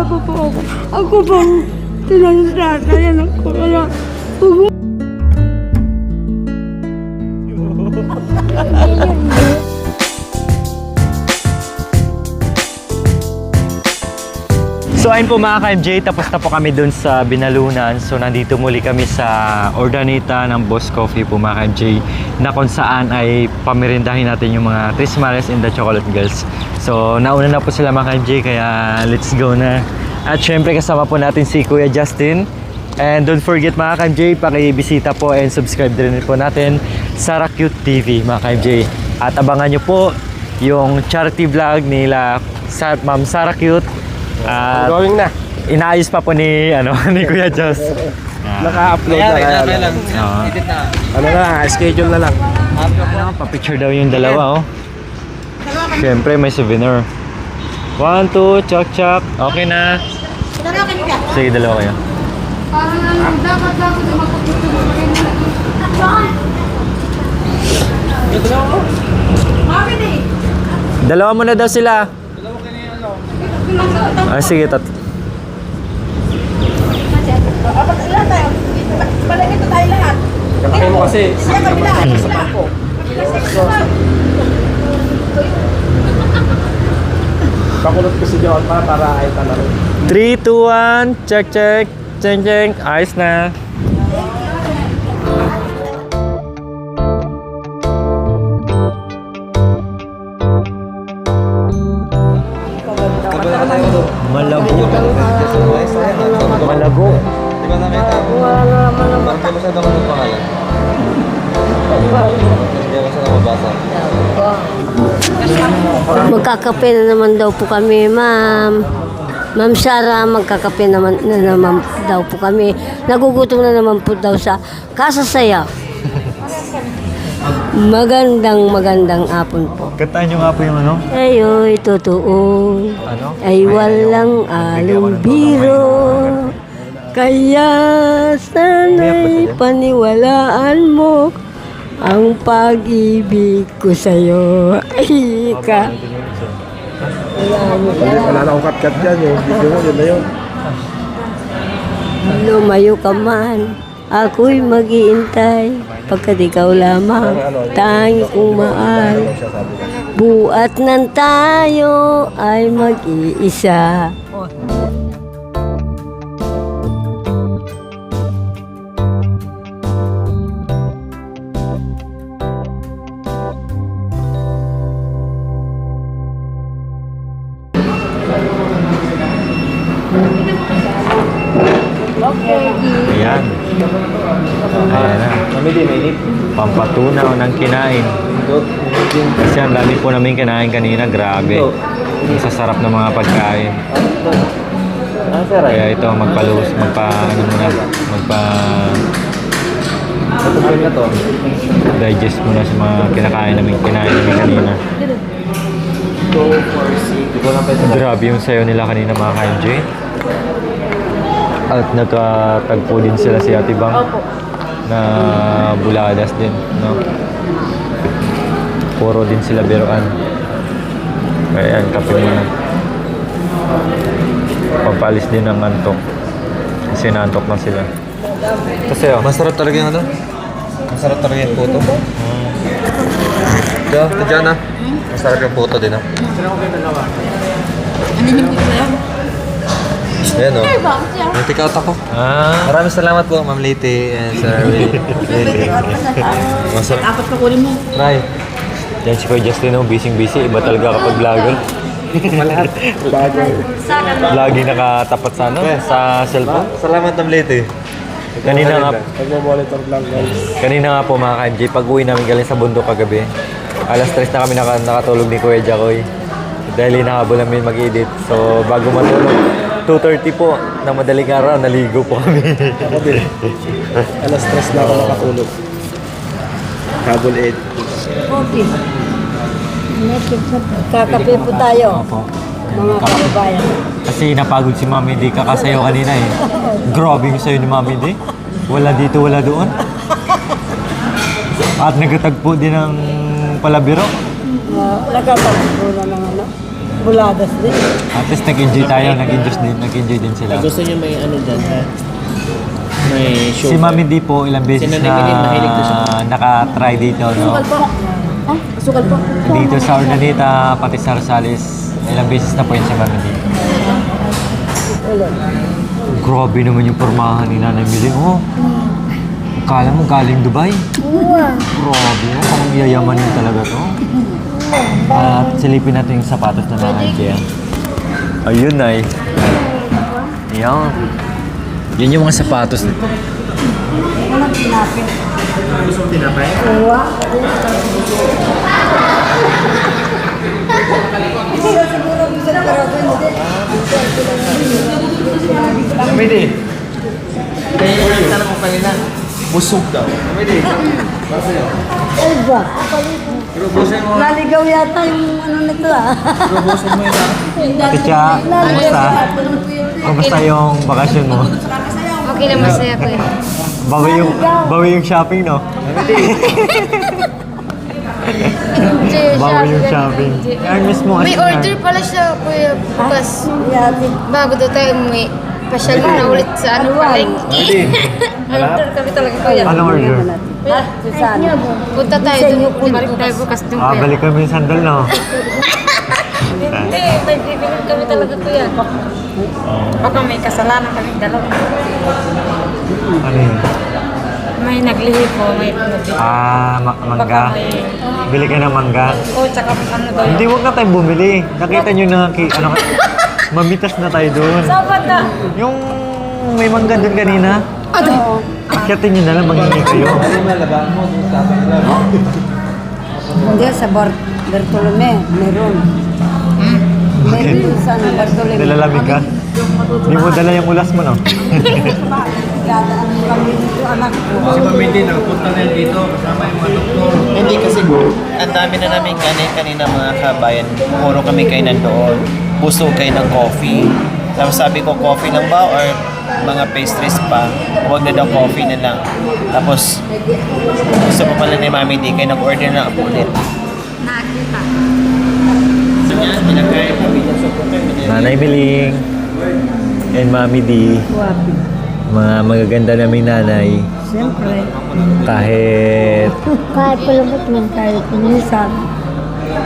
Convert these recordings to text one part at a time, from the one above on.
pa po ako. Ako po, tinanong ako. Kaya, So ayun po mga ka-MJ, tapos na po kami dun sa Binalunan. So nandito muli kami sa Ordaneta ng Boss Coffee po mga ka-MJ, na kung saan ay pamirindahin natin yung mga Trismales and the Chocolate Girls. So nauna na po sila mga ka-MJ, kaya let's go na. At syempre kasama po natin si Kuya Justin. And don't forget mga ka-MJ, pakibisita po and subscribe din po natin Sarah Cute TV mga ka-MJ. At abangan nyo po yung charity vlog nila Ma'am Sarah Cute. Going na. Inaayos pa po ni ni Kuya Jos. Naka-upload na kaya lang. Edit na. Ano na, schedule na lang. Pa-picture daw yung dalawa, oh. Siyempre may souvenir. 1, 2, chak. Okay na. Sige, dalawa kayo. dapat na magpapicture. Dalawa muna daw sila. Sige, tat. Apat sila tayo. Palagito tayo lahat. Kakakay mo kasi. Siya kabila. Pakulot ko si John para ay talaro. 3, 2, 1, check. Cheng. Ayos na. Malago. Malago. Di ba namin ito? Parang kayo masyado ka ng pangalan. Hindi ako sana mabasa. Magkakape na naman daw po kami, ma'am. Ma'am Sarah, magkakape naman daw po kami. Nagugutom na naman po daw sa Kasasaya. Magandang hapon po. Kantaan nyo nga po yung ano? Ayoy, totoo. Ano? Ay walang along biro. Kaya sana'y paniwalaan mo ang pag-ibig ko sa'yo. Ay, ka. Wala na akong kat-kat dyan. Yung video mo, yun na yun. Lumayo ka man, ako'y mag-iintay. Pagkat ikaw lamang, tangi kong mahal. Buat nan tayo ay mag-iisa. Ayan. Ayan na. Kami din, mainit. Pampatunaw ng kinain. Kasi ang dami po namin kinain kanina. Grabe. Ang sasarap ng mga pagkain. Kaya ito, digest muna sa mga kinain namin kanina. Grabe yung sayo nila kanina mga ka-MJ. At nagkatagpo din sila si Ate Bang na buladas din, no? Puro din sila biruan. Kaya yan, kape muna. Pampalis din ng antok. Kasi naantok na sila. Kasi Masarap talaga yung ano? Masarap talaga yung puto. Diyan na. Masarap yung puto din ah. Ayan o. May take out ako. Maraming salamat po, Ma'am Liti and Sir Willie. Masarap. Apat ka kunin mo. Try. yan si Kuya Justin, busy. Iba talaga kapag vlogger. Malahat. Lagi nakatapat sa sa cellphone. Salamat, Ma'am Liti. Kanina Pag-monitor lang guys. Kanina nga po mga ka-MJ, pag uwi namin galing sa bundok kagabi, alas 3 na kami nakatulog ni Kuya Jacoy. Dahil hinahabol namin mag-edit. So bago matulog, 2:30 po na madaling araw, naligo po kami. Ako din. Alas 3 na ako nakatulog. Habol 8. Okay. Kakape po tayo, mga kababayan. Kasi napagod si Mami D kakasayo kanina eh. Grabe yung sayo ni Mami D. Wala dito, wala doon. At nagtatagpo din ng palabiro. Nagkatagpo na ng ano. Buladas din. At least nag-enjoy tayo, nag-enjoy din sila. Gusto niyo may ano dyan, ha? May show. Si Mami D po, ilang beses Si na Nanay Milin, mahilig to siya. naka-try dito, no? Sukal po. Dito sa Ordaneta, pati sa Rosales, ilang beses na po yun si Mami D. Grabe naman yung pormahan ni Nanay Miling, oh. Akala mo galing Dubai? Grabe, oh. Parang yayamanin talaga to. At silipin natin yung sapatos na mga kaya. Ayun, ay. Ayan. Yan yung mga sapatos. Gusto mo tinapay? Kami din. Kaya yung tanong ko kanina, busog daw. Naligaw yata yung ano nito ah. Ticha, kumusta? Kumusta yung bakasyon mo? Okay lang, masaya ko eh. Bawi yung shopping, no? Bawi yung shopping. Ay, miss mo May kasi order pala siya, Kuya Bukas. Yati. Bago daw tayo umuwi. Pasyal mo na ulit sa ano palengke. Order kami talaga, Kuya. Anong order? Susana. Punta tayo doon. Balik tayo bukas doon, Kuya. Balik kami yung sandal, no? Hindi, nagbibiling kami talaga, Kuya. Baka may kasalanan kami dalawa. Ano yun? May naglihi po, may naglihi. Mangga. Bili ka ng mangga. O, tsaka ano daw Hindi, huwag na tayong bumili. Nakita nyo na, mamitas na tayo doon. Sabat na! Yung may mangga doon kanina. Akyatin nyo na lang, maghingi kayo. Hindi, sa Bartolome, meron. Meron sa Bartolome. Nilalamig ka? Hindi mo dala yung ulas mo, no? Dadaan mo kami dito, anak ko. Si Mami din, nagpunta na yun dito, kasama yung mga doktor. Hindi kasi, ang dami na namin kanina mga kabayan, puro kami kayo nandoon. Busog kayo ng coffee. Tapos sabi ko, coffee lang ba or mga pastries pa? Huwag na daw coffee na lang. Tapos, gusto pa pala ni Mami D, kayo nag-order na ako ulit. Nakita. So yan, pinagkain kami ng support kami. Nanay Miling and Mami D. Mga magaganda naming nanay. Siyempre. Kahit Kahit palabot man, kahit minsan.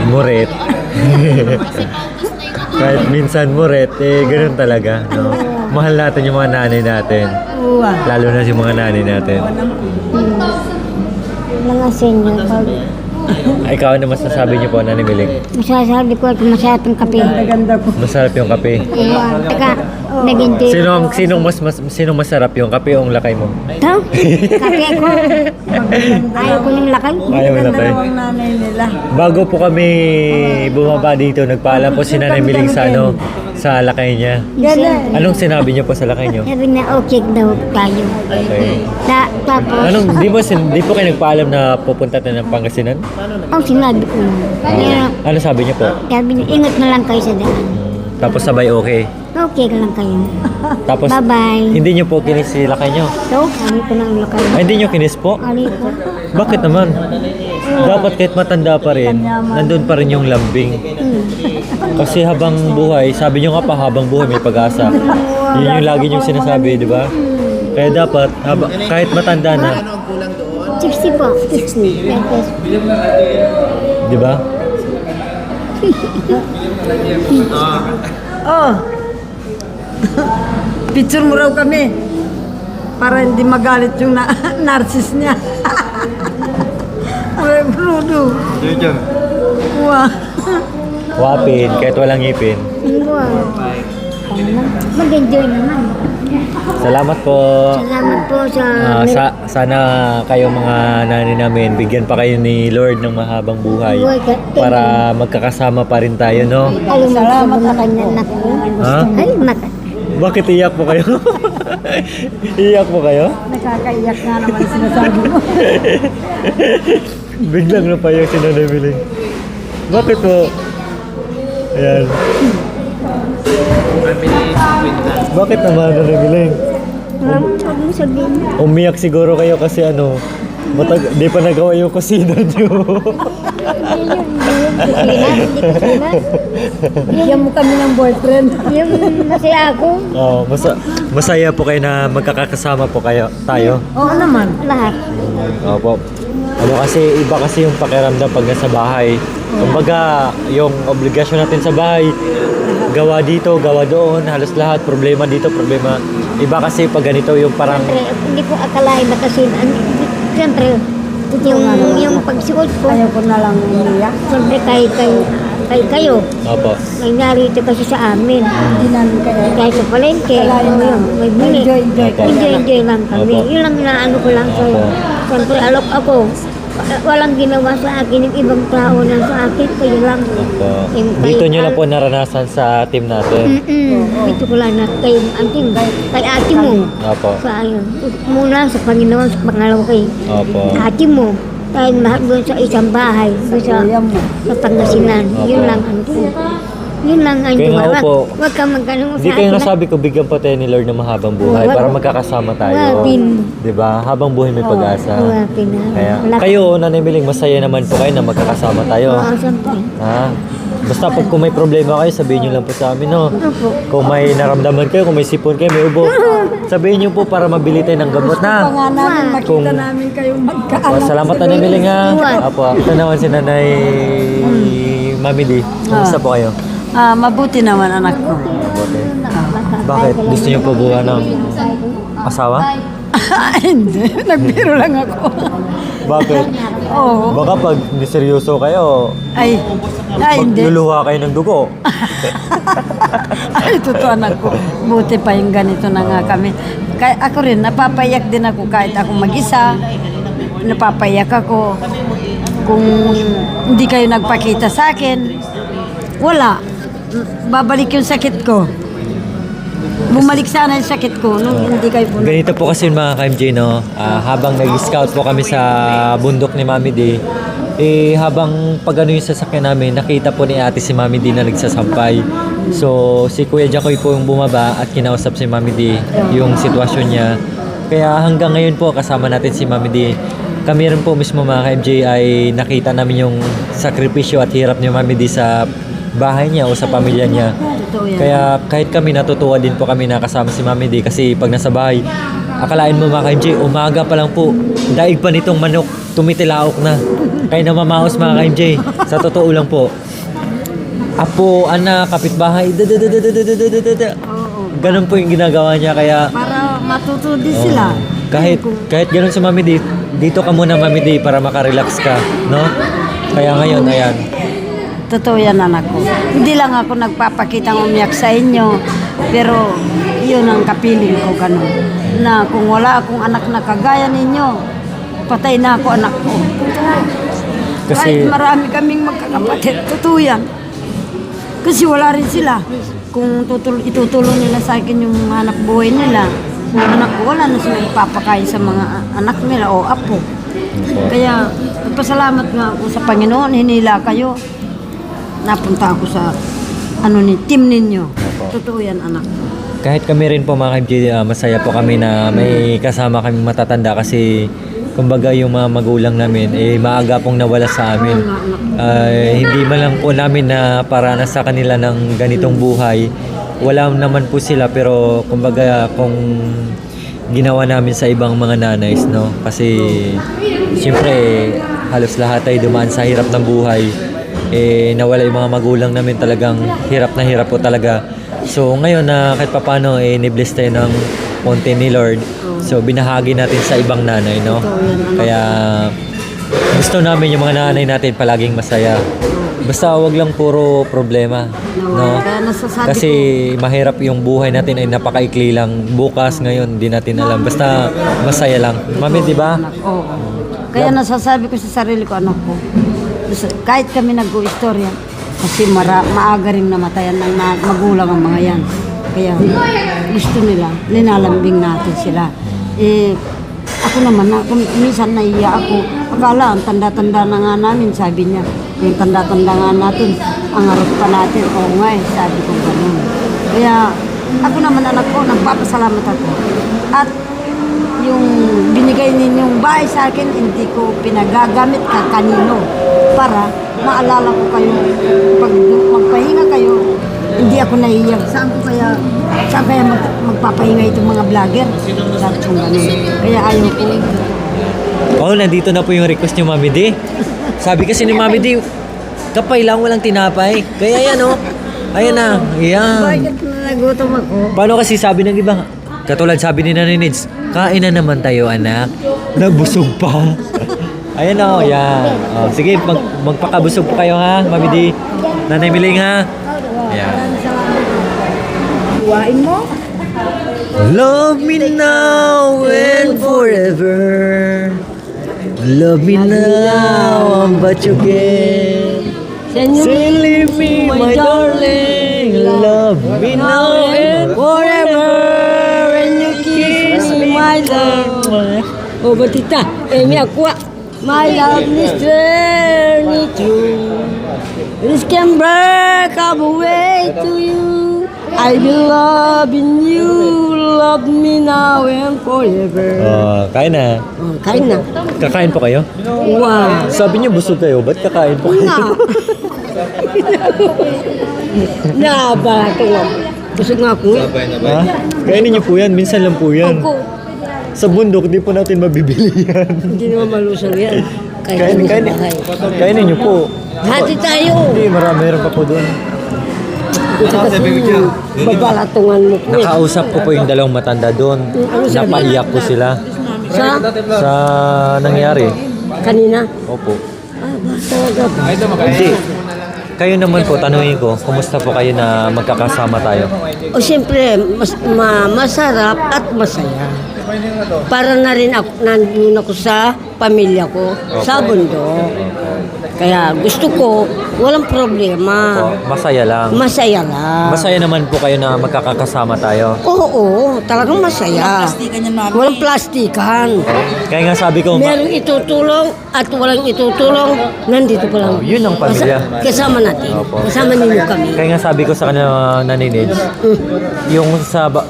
muret. Kahit minsan muret, ganun talaga. No? Mahal natin yung mga nanay natin. Uwa. Lalo na si mga nanay natin. Mga senior pag Ikaw, ano masasabi niyo po, Nanay Miling? masasabi ko at masarap yung kape. Ganda ko. Masarap yung kape. Teka, nag-enjoy Sinong masarap yung kape o ang lakay mo? ito? Kape ko. Ayaw ko ng lakay. Ayaw mo lakay. Dalawang nanay nila. Bago po kami bumaba dito, nagpaalam po si Nanay Miling sa sa lakay niya. Ganda. Anong sinabi niyo po sa lakay niyo? Sabi na okay daw tayo. Okay. Tapos, Di po kayo nagpaalam na pupunta tayo ng Pangasinan? ang sinabi ko, pero Ano sabi niyo po? sabi niya, ingat na lang kayo sa daan. Tapos sabay okay. Okay ka lang kayo. Tapos Bye-bye. hindi niyo po kinis si lakay niyo? So, kami ko ng lakay. Ay, hindi niyo kinis po? Kami ko. Bakit naman? Dapat kahit matanda pa rin, nandun pa rin yung lambing. Kasi habang buhay, sabi nyo nga pa, habang buhay may pag-asa. Yun yung lagi nyong sinasabi, di ba? Kaya dapat, kahit matanda na, 60 po. 60. Tapos, di ba? Oh. Picture mo raw kami. Para hindi magalit yung narcis niya. Aray, brudo. Wow. Wapin, kahit walang ngipin. mag-enjoy naman. Salamat po. Salamat po sa... Sana kayo mga nanay namin, bigyan pa kayo ni Lord ng mahabang buhay para magkakasama pa rin tayo, no? Salamat sa kanya anak ko. Ha? Ay, Bakit iyak po kayo? Iyak po kayo? Nakakaiyak nga naman sinasabi mo. Biglang napaiyak si Nanay Miling. Bakit po? Ayan. Bakit naman, Nanay Miling? Huwag mo sabihin. Umiyak siguro kayo kasi di pa nagawa yung kusina niyo. Yun, Bigyan mo kami ng boyfriend. Yung masaya ako. Oh, masaya po kayo na magkakasama po tayo. Oo naman. Lahat. Opo. Ano kasi, iba kasi yung pakiramdam pag nasa bahay. Kumbaga, yung obligasyon natin sa bahay, gawa dito, gawa doon, halos lahat, problema dito, problema. Iba kasi pag ganito yung parang, Siyempre, hindi ko akalain na kasi, siyempre, yung pagsuot ko, Ayaw ko na lang umiyak. siyempre kayo, opo. may narito kasi sa amin. Hindi namin kaya. Kahit sa palengke, Kalahin ano na. yun, may bili. Enjoy kayo. Enjoy lang kami. Opo. Yun lang inaano ko lang sa'yo. Opo. Siyempre, alok ako. Walang ginawa sa akin, yung ibang tao lang sa akin, kayo lang. Opo. Yung Dito nyo lang po naranasan sa team natin. Ito ko lang na kayo, anting, kay ate mo. Opo. Sa ayun. Muna sa Panginoon, sa pangalawa kay Opo. ate mo. Tayong lahat doon sa isang bahay, doon sa, Kuya mo. sa Pangasinan. Yun Opo. lang ang yun lang ang Kaya nga tumawa. po, Huwag kang magkanong Hindi kayo nasabi ko, bigyan pa tayo ni Lord ng mahabang buhay Wag- para magkakasama tayo. wagin. Diba? Habang buhay may pag-asa. Wagin na. Kaya, Wala- kayo, Nanay Miling, masaya naman po kayo na magkakasama tayo. Oo, siyempre. Ha? Basta pag kung may problema kayo, sabihin nyo lang po sa amin, no? Opo. Kung may naramdaman kayo, kung may sipon kayo, may ubo, sabihin nyo po para mabili tayo ng gamot Pa na. nga namin, makita Kung- namin kayong Oh, magkaanak. salamat Nanay Miling, ha? Wag. Apo, ito naman si Nanay Mami D. Kumusta po kayo? Mabuti naman anak ko. Mabuti. Bakit? Gusto nyo po buha ng asawa? Hindi, nagbiro lang ako. Bakit? Oo. Baka pag seryoso kayo, Ay, hindi. magluluha kayo ng dugo. Ay, totoo anak ko. Buti pa yung ganito na nga kami. Kaya ako rin, napapayak din ako kahit ako mag-isa. Napapayak ako. Kung hindi kayo nagpakita sa akin, wala. Babalik yung sakit ko. Bumalik sana yung sakit ko nung hindi kayo puno. Ganito po kasi mga ka-MJ, no? Habang nag-scout po kami sa bundok ni Mami D, habang pag ano yung sasakyan namin, nakita po ni ate si Mami D na nagsasampay. So, si Kuya Jacoy po yung bumaba at kinausap si Mami D yung sitwasyon niya. Kaya hanggang ngayon po, kasama natin si Mami D. Kami rin po mismo mga ka-MJ ay nakita namin yung sakripisyo at hirap ni Mami D sa bahay niya o sa pamilya niya. Totoo yan. Kaya kahit kami natutuwa din po kami na kasama si Mami D kasi pag nasa bahay, akalain mo mga ka-MJ, umaga pa lang po, daig pa nitong manok, tumitilaok na. Kaya namamaos mga ka-MJ, sa totoo lang po. Apo, anak, kapitbahay, ganun po yung ginagawa niya kaya Para matuto din sila. kahit ganun si Mami D, dito ka muna Mami D para makarelax ka, no? Kaya ngayon, ayan. Totoo yan anak ko. Hindi lang ako nagpapakitang umiyak sa inyo, pero yun ang kapiling ko ganun. Na kung wala akong anak na kagaya ninyo, patay na ako anak ko. Kahit Kasi marami kaming magkakapatid, totoo yan. Kasi wala rin sila. Kung itutulong nila sa akin yung hanap buhay nila, anak ko, wala na sila ipapakain sa mga anak nila o apo. Kaya nagpasalamat nga ako sa Panginoon, hinila kayo. Napunta ako sa team ninyo. Totoo yan anak. kahit kami rin po mga ka-MJ, masaya po kami na may kasama kami matatanda kasi kumbaga yung mga magulang namin maaga pong nawala sa amin. Hindi man lang po namin na paranas sa kanila ng ganitong buhay. Wala naman po sila pero kumbaga kung ginawa namin sa ibang mga nanays, no? Kasi siyempre halos lahat ay dumaan sa hirap ng buhay. Nawala yung mga magulang namin, talagang hirap na hirap po talaga. So ngayon na kahit papano ni-bless tayo ng konti ni Lord. So binahagi natin sa ibang nanay, no? Kaya gusto namin yung mga nanay natin palaging masaya. Basta wag lang puro problema, no? Kaya nasasabi Kasi mahirap yung buhay natin ay napakaikli lang. Bukas, ngayon, di natin alam. Basta masaya lang. Mami, di ba? Oo. Kaya nasasabi ko sa sarili ko, anak ko, kahit kami nag-istorya, kasi maaga rin namatayan ng magulang ang mga yan. Kaya gusto nila, linalambing natin sila. Ako naman, minsan naiya ako. Akala, ang tanda-tanda na nga namin, sabi niya. Yung tanda-tanda nga natin, ang harap pa natin. Oo nga sabi ko ganun. Kaya ako naman anak ko, nagpapasalamat ako. At yung binigay ninyong bahay sa akin, hindi ko pinagagamit kanino para maalala ko kayo. Pag magpahinga kayo, hindi ako nahihiyak. Saan kaya magpapahinga itong mga vlogger? Sabi kong ganun. Kaya ayaw ko. Oh, nandito na po yung request niyo, Mami D. Sabi kasi ni Mami D, kapay lang, walang tinapay. Kaya yan, oh. Ayan na. Ayan. Bakit nagutom ako? Paano kasi sabi ng iba, katulad sabi ni Nanay Nids, kain na naman tayo, anak. Nabusog pa. Ayan na, oh. Yan. Oh, sige, magpakabusog po kayo, ha, Mami D. Nanay Miling, ha. Ayan. Kuwain mo? Love me now and forever. Love me now, but you can. Say leave me, my darling. Love me now and Forever when you kiss me, my love. Oh, batita. Mi aqua. My love is turning true. This can break up away to you. I will love in you. Love me now and forever. Oh, kain na. Oh, kain na. Kakain po kayo? Wow. Sabi niyo busog kayo, ba't kakain po kayo? Naba ito nga. Busog nga ako. Ha? Kainin niyo po yan, minsan lang po yan. Ako. Sa bundok, di po natin mabibili yan. Hindi naman malusog yan. Kainin niyo po. Hati tayo. Hindi, meron pa po doon. Kasi babalatungan mo ko eh. Nakausap ko po yung dalawang matanda doon. Napaiyak po sila Sa sa nangyari. kanina. Opo. Ah, talaga. Hindi. Kayo naman po, tanungin ko, kumusta po kayo na magkakasama tayo? O siyempre, masarap at masaya. Para na rin ako, nandun ako sa pamilya ko, sa bundok. Kaya gusto ko, walang problema. Masaya lang. Masaya lang. Masaya naman po kayo na magkakasama tayo. Oo, talagang masaya. Walang plastikan. Kaya nga sabi ko, Merong itutulong at walang itutulong, nandito pa lang. yun ang pamilya. Kasama natin. Opo. Kasama ninyo kami. Kaya nga sabi ko sa kanila naninid, yung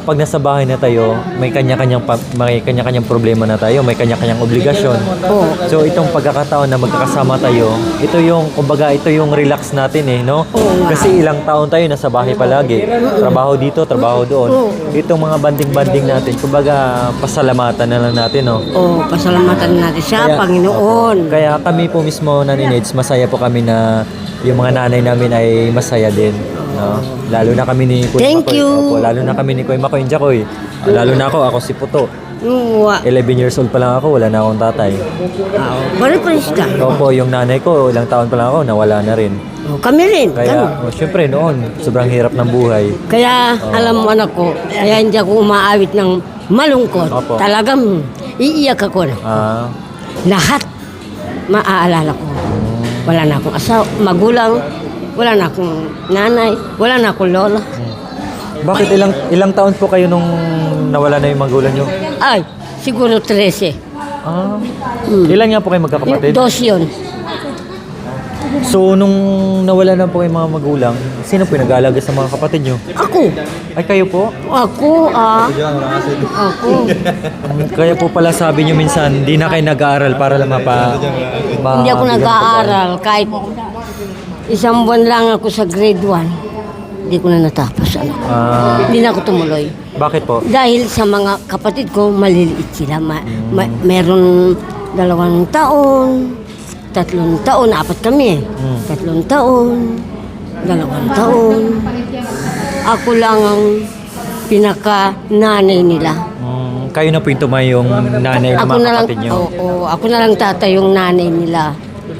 pag nasa bahay na tayo, may kanya-kanyang problema na tayo, may kanya-kanyang obligasyon. Oo. So itong pagkakataon na magkakasama tayo, ito yung kumbaga ito yung relax natin eh, no? Oo nga. Kasi ilang taon tayo nasa bahay palagi. Trabaho dito, trabaho doon. Oo. Itong mga banding-banding natin, kumbaga pasalamatan na lang natin, no? Oh, pasalamatan natin sa Kaya- Panginoon. Kaya kami po mismo naninids, masaya po kami na yung mga nanay namin ay masaya din. No? Lalo na kami ni Kuya Thank Makoy. you. Opo, lalo na kami ni Kuya Makoy Jacoy. Lalo na ako si Puto. Wa. 11 years old pa lang ako, wala na akong tatay. Pare-pares ka. Opo, yung nanay ko, ilang taon pa lang ako, nawala na rin. Oh, kami rin. Kaya, Ganun. syempre noon, sobrang hirap ng buhay. Kaya, alam mo anak ko, kaya hindi ako umaawit ng malungkot. Opo. Talagang iiyak ako na. Ah, Lahat maaalala ko. Wala na akong asawa, magulang, wala na akong nanay, wala na akong lola. bakit ilang taon po kayo nung nawala na yung magulang nyo? Ay, siguro 13. Ah, ilan nga po kayo magkakapatid? Dos yun. So, nung nawala na po yung mga magulang, sino po yung nag-aalaga sa mga kapatid nyo? Ako. Ay, kayo po? Ako. Kaya po pala sabi nyo minsan, di na kayo nag-aaral para lang Hindi ako nag-aaral. Kahit isang buwan lang ako sa grade 1, hindi ko na natapos. Hindi na ako tumuloy. Bakit po? Dahil sa mga kapatid ko, maliliit sila. Meron 2 taon, 3 taon, 4 kami eh. 3 taon, 2 taon. Ako lang ang pinaka-nanay nila. Kayo na po yung tumayong nanay ng Ako mga na lang, kapatid nyo. ako na lang tatay yung nanay nila.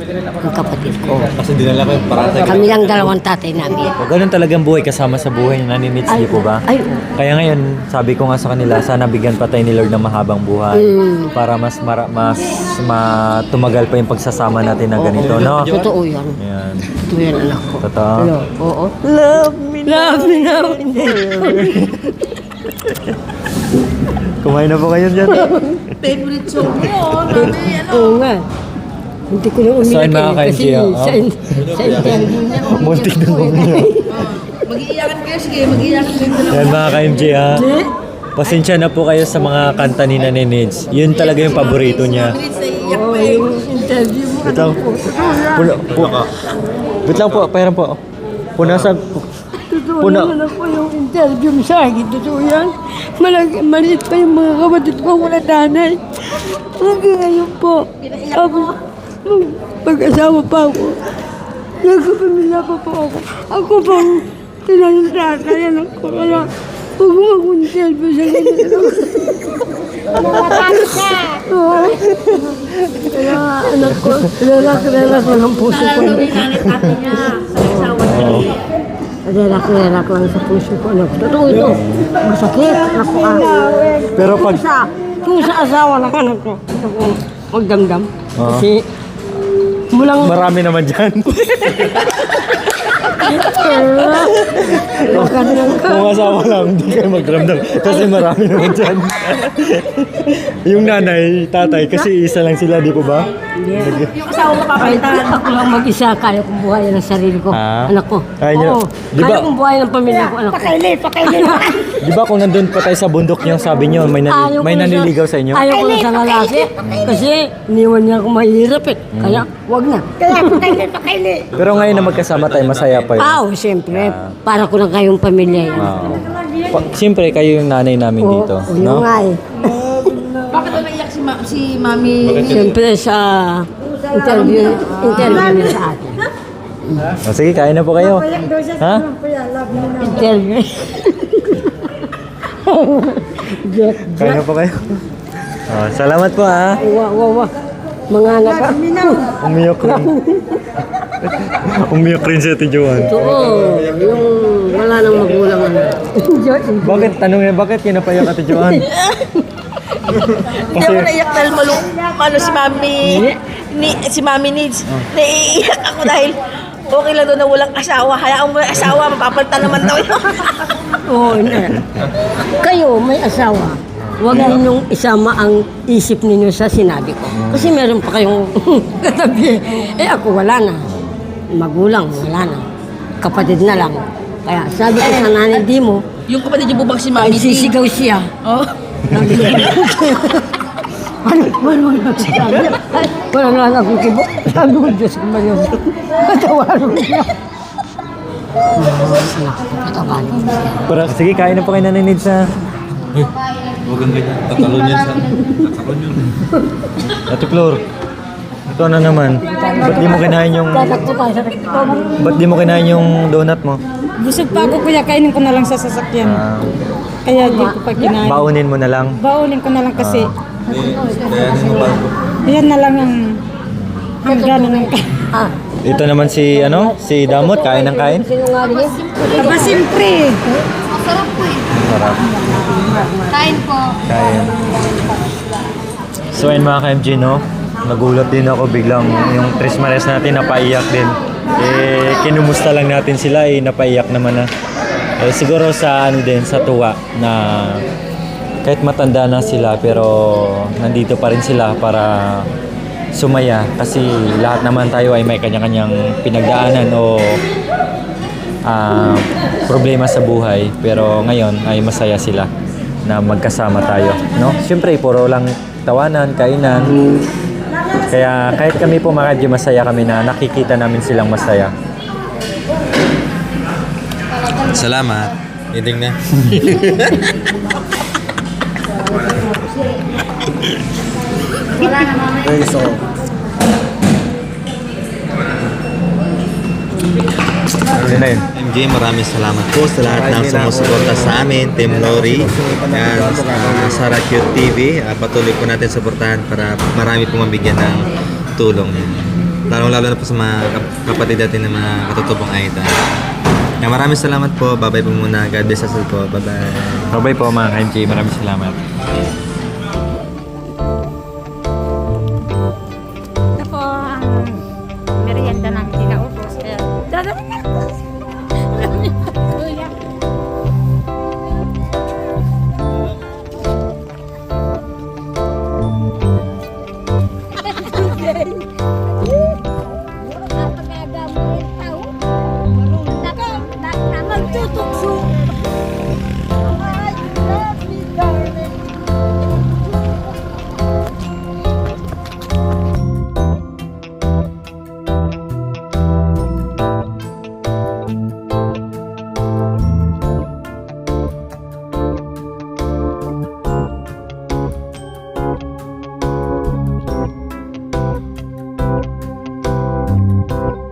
Ang kapatid ko. Kasi dinala ko yung parata. Kami lang 2 tatay namin. O, ganun talagang buhay kasama sa buhay ng naninits niyo po ba? Ay, Kaya ngayon, sabi ko nga sa kanila, sana bigyan pa tayo ni Lord ng mahabang buhay para mas tumagal pa yung pagsasama natin na ganito, no? totoo yan. Ayan. Totoo yan, anak ko. Totoo. Oo. Love me Love me now. Kumain na po kayo dyan. Favorite song mo, Oo nga. Hindi ko na umiyak. Saan makakain kasi siya? sa intending niya. Muntik na umiyak. Mag-iiyakan kayo, sige, mag-iiyakan kayo. Yan mga ka-MJ ha. Pasensya na po kayo sa mga kanta ni Nanay Nids. Yun talaga yung paborito niya. Oo, yung interview mo. Wait lang. Wait lang po, pahiram po. Punasan. Totoo naman ako yung interview mo sa akin. Totoo yan. Maliit pa yung mga kapatid ko, wala nanay. Hanggang ngayon po. Tapos, nung pag-asawa pa ako, nagkapamilya pa po ako. Ako pang tinanong kaya lang ko. Kaya, huwag mo akong interview sa ganito. Oo. Kaya anak ko, relax lang ang puso ko. Relax lang sa puso ko. Anak ko, totoo ito. Masakit. Anak ko Pero pag... Kung sa asawa lang anak ko, ito ko magdamdam. Kasi mulang... Marami naman dyan. Kung asawa lang, hindi kayo magramdam. Kasi marami naman dyan. Yung nanay, tatay, kasi isa lang sila, di po ba? Yung asawa mo papalitan. Ako lang mag-isa, kaya kong buhayin ang sarili ko. Ah. Anak ko. Kaya niyo- Oo, di ba- kaya kong buhayin ang pamilya ko, anak ko. Di ba kung nandun pa tayo sa bundok niyo, sabi niyo, may, Ayaw may ko na naniligaw sa inyo? Ayaw ko na sa lalaki. Kasi iniwan niya ako mahirap eh. Kaya wag na. Pero ngayon na magkasama tayo, masaya pa yun. Oo, siyempre. Para ko lang kayong pamilya yan. Siyempre, kayo yung nanay namin dito. Oo, yun No? nga eh. Bakit umiiyak si Mami? Siyempre sa interview niya sa akin. O, sige, kain na po kayo. Ha? Interview. Kain na po kayo. Oh, salamat po ha. Wah. Mga anak ka. Umiyak rin. Umiyak rin si Ate Joanne. Oo, yung wala nang magulang ano. Bakit? Tanong niya, bakit kinapaiyak Ate Joanne? Hindi ako naiyak dahil si Mami Needs. Naiiyak ako dahil okay lang doon na walang asawa. Hayaan mo yung asawa, mapapalitan naman daw yun. Oo, kayo may asawa. Huwag ninyong isama ang isip ninyo sa sinabi ko. Kasi meron pa kayong katabi. Eh ako wala na. Magulang, wala na. Kapatid na lang. Kaya sabi ko sa nanay di mo, Yung kapatid niyo po ba si ay Mami Needs? sisigaw siya. Oh. Wala na lang akong kibo. Sabi ko, Diyos ko ba yun? Patawarin mo siya. Patawarin mo siya. Pero, sige, kain na po kayo naninid sa... Huwag kang ganyan. Tatalon yan sa... Tatalon yun. Ate Flor, ito na naman. Ba't di mo kinain yung... Tatakbo tayo sa rekto. Ba't di mo kinain yung donut mo? Busog pa ako kuya, kainin ko na lang sa sasakyan. Ah, Kaya di ko pa kinain. baunin mo na lang. Baunin ko na lang kasi Kaya mo ba? yan na lang ang gano'n ng Ah, Ito naman si, si Damot, kain ng kain. sinungaling yun. Aba, siyempre. Sarap po eh. Sarap. Kain po. Kain. So ayun mga ka-MG, no? Nagulat din ako biglang yung Trismares natin napaiyak din. Eh, kinumusta lang natin sila, napaiyak naman na. Eh, siguro sa din, sa tuwa na kahit matanda na sila pero nandito pa rin sila para sumaya kasi lahat naman tayo ay may kanya-kanyang pinagdaanan o problema sa buhay pero ngayon ay masaya sila na magkasama tayo, no? Siyempre puro lang tawanan, kainan. Kaya kahit kami po mga kadyo, masaya kami na nakikita namin silang masaya. Salamat. Ending na. Yun na yun. MJ, maraming salamat po sa lahat ng sumusuporta sa amin, Team Lori, yan, sa Cute TV. Patuloy po natin suportahan para marami pong mabigyan ng tulong. Lalo na po sa mga kapatid natin ng mga katutubong Aita. Kaya maraming salamat po. Bye-bye po muna. God bless us all po. Bye-bye. Bye-bye po mga ka-MG. Maraming salamat. Ito po ang merienda namin kinaubos. Kaya dadami na ako. Kuya. Magtutukso. Ay, Ayan.